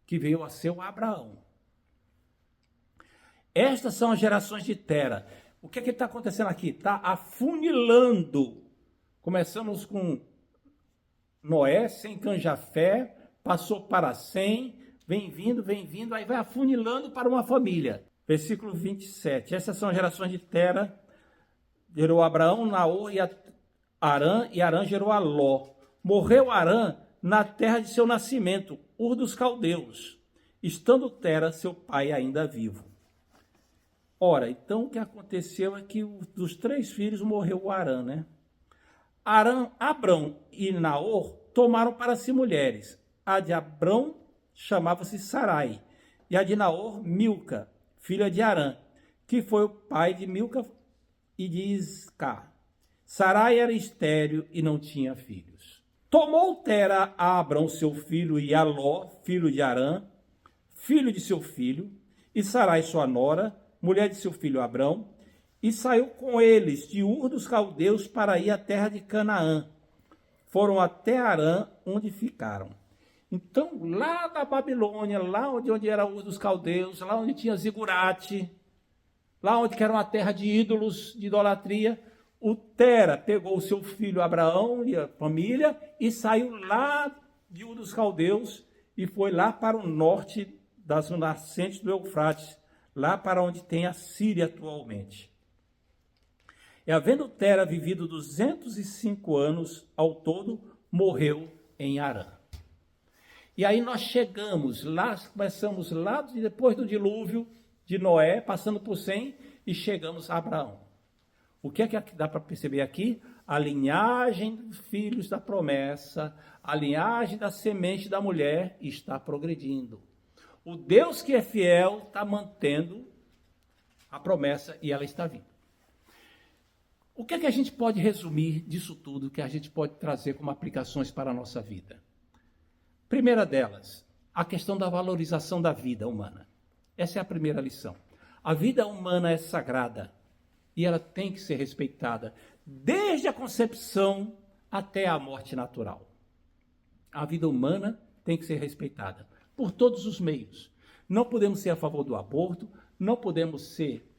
Speaker 1: que veio a ser o Abraão. Estas são as gerações de Tera. O que está acontecendo aqui? Está afunilando. Começamos com
Speaker 2: Noé, Sem, Cã, Jafé, passou para Sem, vem vindo, aí vai afunilando para uma família. Versículo 27. Essas são as gerações de Tera. Gerou Abraão, Naor e Arã, e Arã gerou a Ló. Morreu Arã na terra de seu nascimento, Ur dos Caldeus, estando Tera, seu pai, ainda vivo. Ora, então o que aconteceu é que dos 3 filhos morreu o Arã, né? Abrão e Naor tomaram para si mulheres. A de Abrão chamava-se Sarai, e a de Naor, Milca, filha de Arã, que foi o pai de Milca e de Isca. Sarai era estéril e não tinha filhos. Tomou Tera a Abrão seu filho e a Ló, filho de Arã, filho de seu filho, e Sarai sua nora, mulher de seu filho Abrão, e saiu com eles de Ur dos Caldeus para ir à terra de Canaã. Foram até Arã, onde ficaram. Então, lá da Babilônia, lá onde era Ur dos Caldeus, lá onde tinha Zigurate, lá onde era uma terra de ídolos, de idolatria, o Tera pegou o seu filho Abraão e a família e saiu lá de Ur dos Caldeus e foi lá para o norte das nascentes do Eufrates, lá para onde tem a Síria atualmente. E havendo Tera vivido 205 anos ao todo, morreu em Harã. E aí nós chegamos lá, começamos lá depois do dilúvio de Noé, passando por Sem, e chegamos a Abraão. O que é que dá para perceber aqui? A linhagem dos filhos da promessa, a linhagem da semente da mulher está progredindo. O Deus que é fiel está mantendo a promessa e ela está vindo. O que é que a gente pode resumir disso tudo, que a gente pode trazer como aplicações para a nossa vida? Primeira delas, a questão da valorização da vida humana. Essa é a primeira lição. A vida humana é sagrada e ela tem que ser respeitada, desde a concepção até a morte natural. A vida humana tem que ser respeitada por todos os meios. Não podemos ser a favor do aborto, não podemos ser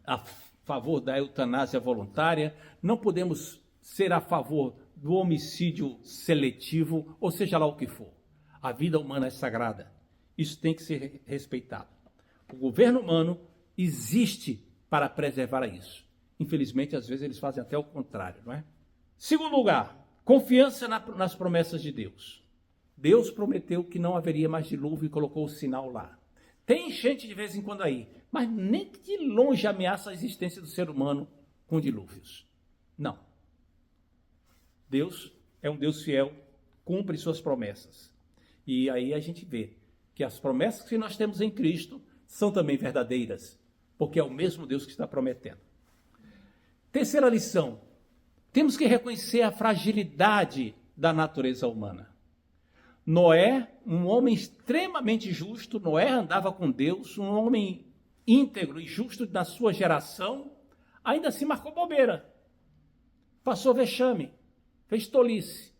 Speaker 2: a favor da eutanásia voluntária, não podemos ser a favor do homicídio seletivo, ou seja lá o que for. A vida humana é sagrada. Isso tem que ser respeitado. O governo humano existe para preservar isso. Infelizmente, às vezes, eles fazem até o contrário, não é? Segundo lugar, confiança nas promessas de Deus. Deus prometeu que não haveria mais dilúvio e colocou o sinal lá. Tem enchente de vez em quando aí, mas nem de longe ameaça a existência do ser humano com dilúvios. Não. Deus é um Deus fiel, cumpre suas promessas. E aí a gente vê que as promessas que nós temos em Cristo são também verdadeiras, porque é o mesmo Deus que está prometendo. Terceira lição, temos que reconhecer a fragilidade da natureza humana. Noé, um homem extremamente justo, Noé andava com Deus, um homem íntegro e justo na sua geração, ainda assim marcou bobeira, passou vexame, fez tolice.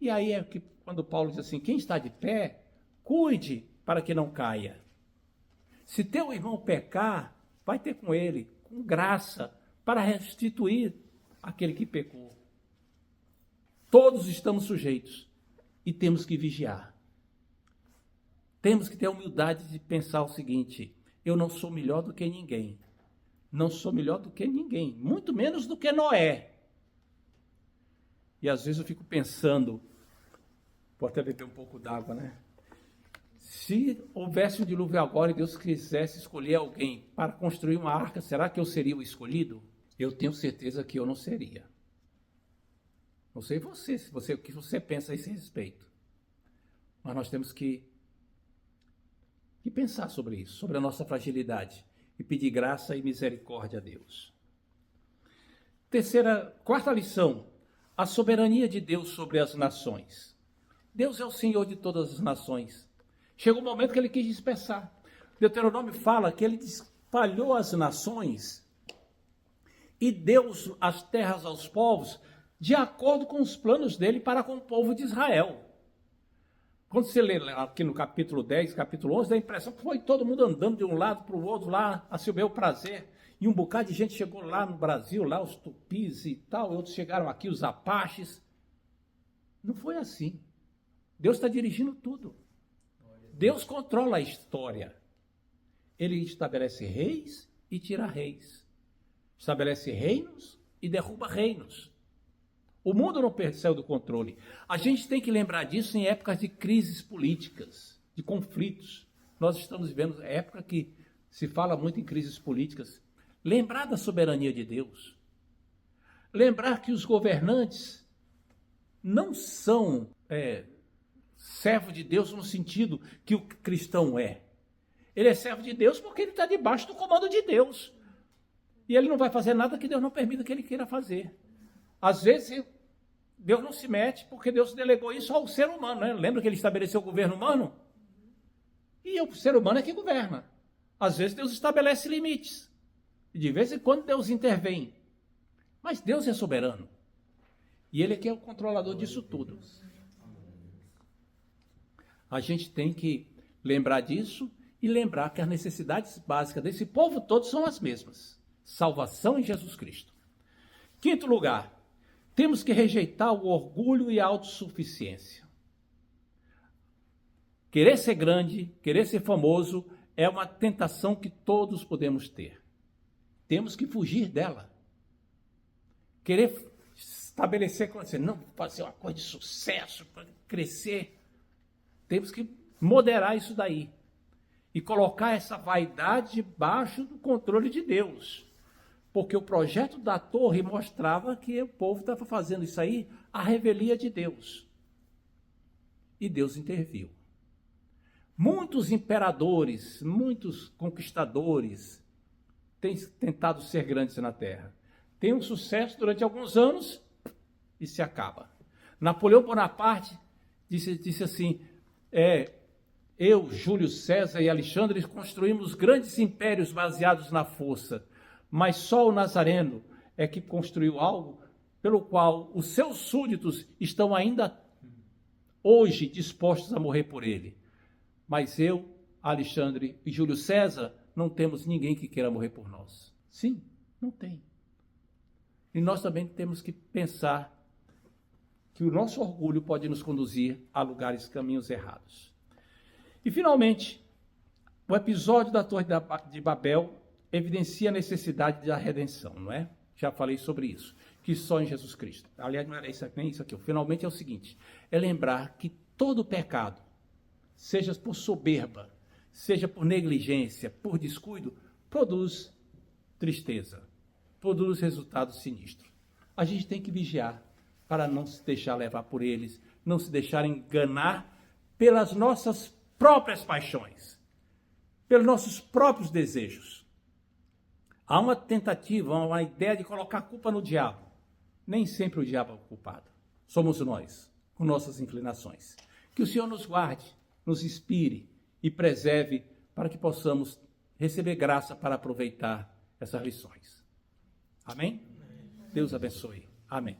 Speaker 2: E aí é que quando Paulo diz assim, quem está de pé, cuide para que não caia. Se teu irmão pecar, vai ter com ele, com graça, para restituir aquele que pecou. Todos estamos sujeitos e temos que vigiar. Temos que ter a humildade de pensar o seguinte, eu não sou melhor do que ninguém. Não sou melhor do que ninguém, muito menos do que Noé. E às vezes eu fico pensando, vou até beber um pouco d'água, né? Se houvesse um dilúvio agora e Deus quisesse escolher alguém para construir uma arca, será que eu seria o escolhido? Eu tenho certeza que eu não seria. Não sei o que você pensa a esse respeito. Mas nós temos que pensar sobre isso, sobre a nossa fragilidade e pedir graça e misericórdia a Deus. Quarta lição, a soberania de Deus sobre as nações. Deus é o Senhor de todas as nações. Chegou o momento que ele quis dispersar. Deuteronômio fala que ele espalhou as nações e deu as terras aos povos de acordo com os planos dele para com o povo de Israel. Quando você lê aqui no capítulo 10, capítulo 11, dá a impressão que foi todo mundo andando de um lado para o outro lá, a seu bel prazer. E um bocado de gente chegou lá no Brasil, lá os tupis e tal, e outros chegaram aqui, os apaches.
Speaker 1: Não foi assim. Deus está dirigindo tudo. Deus controla a história. Ele estabelece reis e tira reis. Estabelece reinos e derruba reinos. O mundo não saiu do controle. A gente tem que lembrar disso em épocas de crises políticas, de conflitos. Nós estamos vivendo época que se fala muito em crises políticas. Lembrar da soberania de Deus. Lembrar que os governantes não são servo de Deus no sentido que o cristão é. Ele é servo de Deus porque ele está debaixo do comando de Deus. E ele não vai fazer nada que Deus não permita que ele queira fazer. Às vezes, Deus não se mete porque Deus delegou isso ao ser humano. Né? Lembra que ele estabeleceu o governo humano? E o ser humano é que governa. Às vezes, Deus estabelece limites. E de vez em quando, Deus intervém. Mas Deus é soberano. E Ele é que é o controlador disso tudo. A gente tem que lembrar disso e lembrar que as necessidades básicas desse povo todo são as mesmas. Salvação em Jesus Cristo. Quinto lugar, temos que rejeitar o orgulho e a autossuficiência. Querer ser grande, querer ser famoso, é uma tentação que todos podemos ter. Temos que fugir dela. Querer estabelecer, não, fazer uma coisa de sucesso, para crescer. Temos que moderar isso daí. E colocar essa vaidade debaixo do controle de Deus. Porque o projeto da torre mostrava que o povo estava fazendo isso aí à revelia de Deus. E Deus interviu. Muitos imperadores, muitos conquistadores têm tentado ser grandes na terra. Tem um sucesso durante alguns anos e se acaba. Napoleão Bonaparte disse assim, eu, Júlio César e Alexandre construímos grandes impérios baseados na força, mas só o Nazareno é que construiu algo pelo qual os seus súditos estão ainda hoje dispostos a morrer por ele. Mas eu, Alexandre e Júlio César, não temos ninguém que queira morrer por nós. Sim, não tem. E nós também temos que pensar que o nosso orgulho pode nos conduzir a lugares, caminhos errados. E, finalmente, o episódio da Torre de Babel evidencia a necessidade da redenção, não é? Já falei sobre isso, que só em Jesus Cristo. Aliás, não era isso, nem isso aqui. Finalmente é o seguinte, é lembrar que todo pecado, seja por soberba, seja por negligência, por descuido, produz tristeza, produz resultados sinistros. A gente tem que vigiar para não se deixar levar por eles, não se deixar enganar pelas nossas próprias paixões, pelos nossos próprios desejos. Há uma tentativa, uma ideia de colocar a culpa no diabo. Nem sempre o diabo é o culpado. Somos nós, com nossas inclinações. Que o Senhor nos guarde, nos inspire e preserve para que possamos receber graça para aproveitar essas lições. Amém? Deus abençoe. Amém.